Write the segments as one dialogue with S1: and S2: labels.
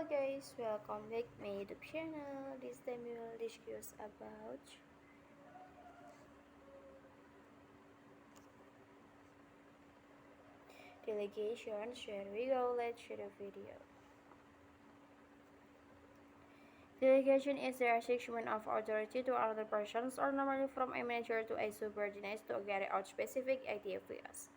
S1: guys, welcome back to my YouTube channel. This time we will discuss about delegation. Here we go, let's show the video. Delegation is the restriction of authority to other persons or normally from a manager to a subordinate to carry out specific activities.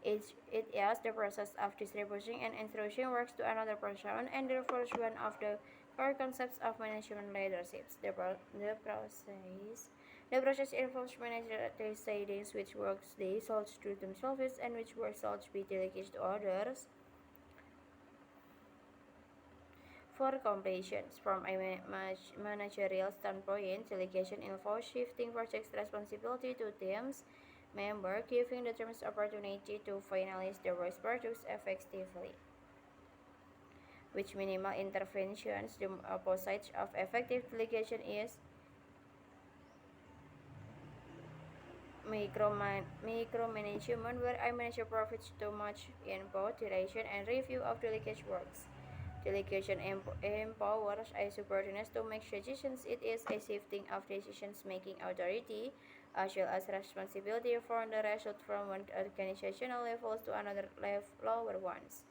S1: It is the process of distributing and instructing works to another person and therefore one of the core concepts of management leadership. The process involves managers deciding which works they should do themselves and which works should be delegated to others for completion. From a managerial standpoint, delegation involves shifting project responsibility to teams member, giving the teams opportunity to finalize the work products effectively. With minimal interventions, the opposite of effective delegation is micromanagement, where a manager profits too much in both duration and review of delegated works. Delegation empowers a subordinate to make decisions. It is a shifting of decision-making authority as well as responsibility for the result from one organizational levels to another lower ones.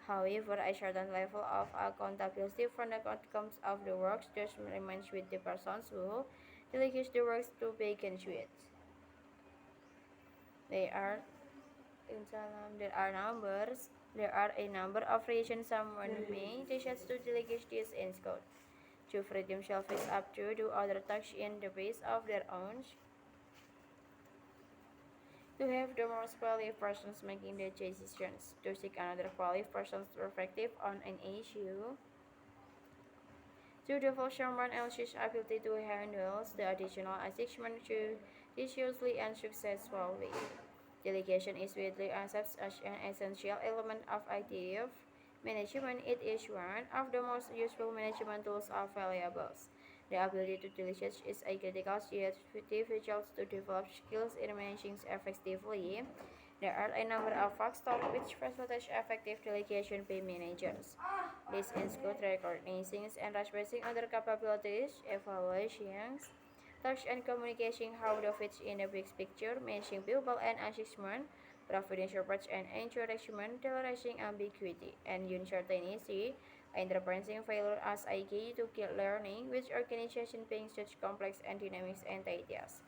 S1: However, a certain level of accountability for the outcomes of the works just remains with the persons who delegate the works to begin with. There are a number of reasons someone may decide to delegate this in scope. To free themselves up to do other tasks in the base of their own. To have the most qualified persons making the decisions. To seek another qualified person's perspective on an issue. To develop someone else's ability to handle the additional assignment judiciously and successfully. Delegation is widely accepted as an essential element of active management. It is one of the most useful management tools available. The ability to delegate is a critical yet difficult to develop skills in managing effectively. There are a number of factors which facilitate effective delegation by managers. This includes recognizing and respecting other capabilities, evaluations, touch and communication how to fit in the big picture, managing people and assessment, providing support and encouragement, tolerating ambiguity and uncertainty, interpreting failure as a key to keep learning, which organization being such complex and dynamic entities.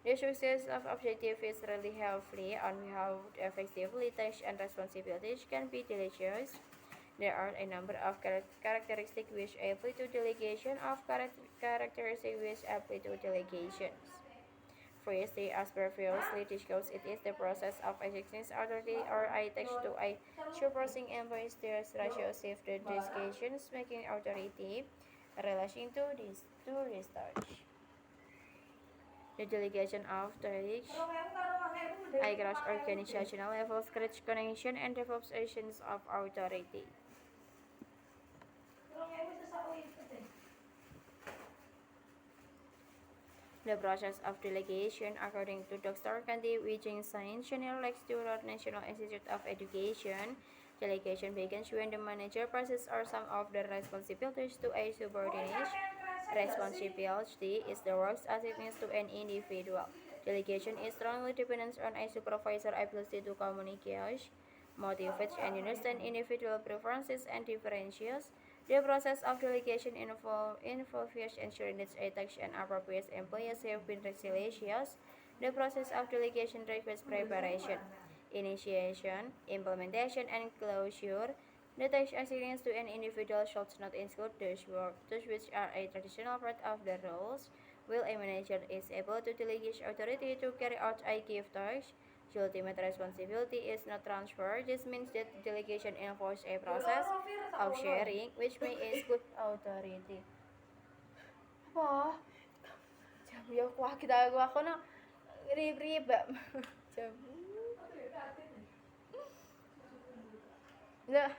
S1: The success of objective is really heavily on how effectively tasks and responsibilities can be delegated. There are a number of characteristics which apply to delegation of characteristics which apply to delegations. First, as previously discussed, it is the process of assigning authority or a task to a supervising employees. There's ratio shift the delegations making authority relation to this task. The delegation of tasks across organizational levels creates connection and develops a sense of authority. The process of delegation, according to Dr. Kandi Wijing Senior Lecturer, National Institute of Education, delegation begins when the manager passes or some of the responsibilities to a subordinate. Responsibility is the work's assignment to an individual. Delegation is strongly dependent on a supervisor's ability to communicate, motivate, and understand individual preferences and differences. The process of delegation involves ensuring that a task and appropriate employees have been selected. The process of delegation requires preparation, initiation, implementation, and closure. The task assigned to an individual should not include those which are a traditional part of the roles. While a manager is able to delegate authority to carry out a given task, the ultimate responsibility is not transferred. This means that delegation involves a process of sharing, which may include authority. Apa? Jam ya kuah kita aku na rib-rib. Jam. Lah.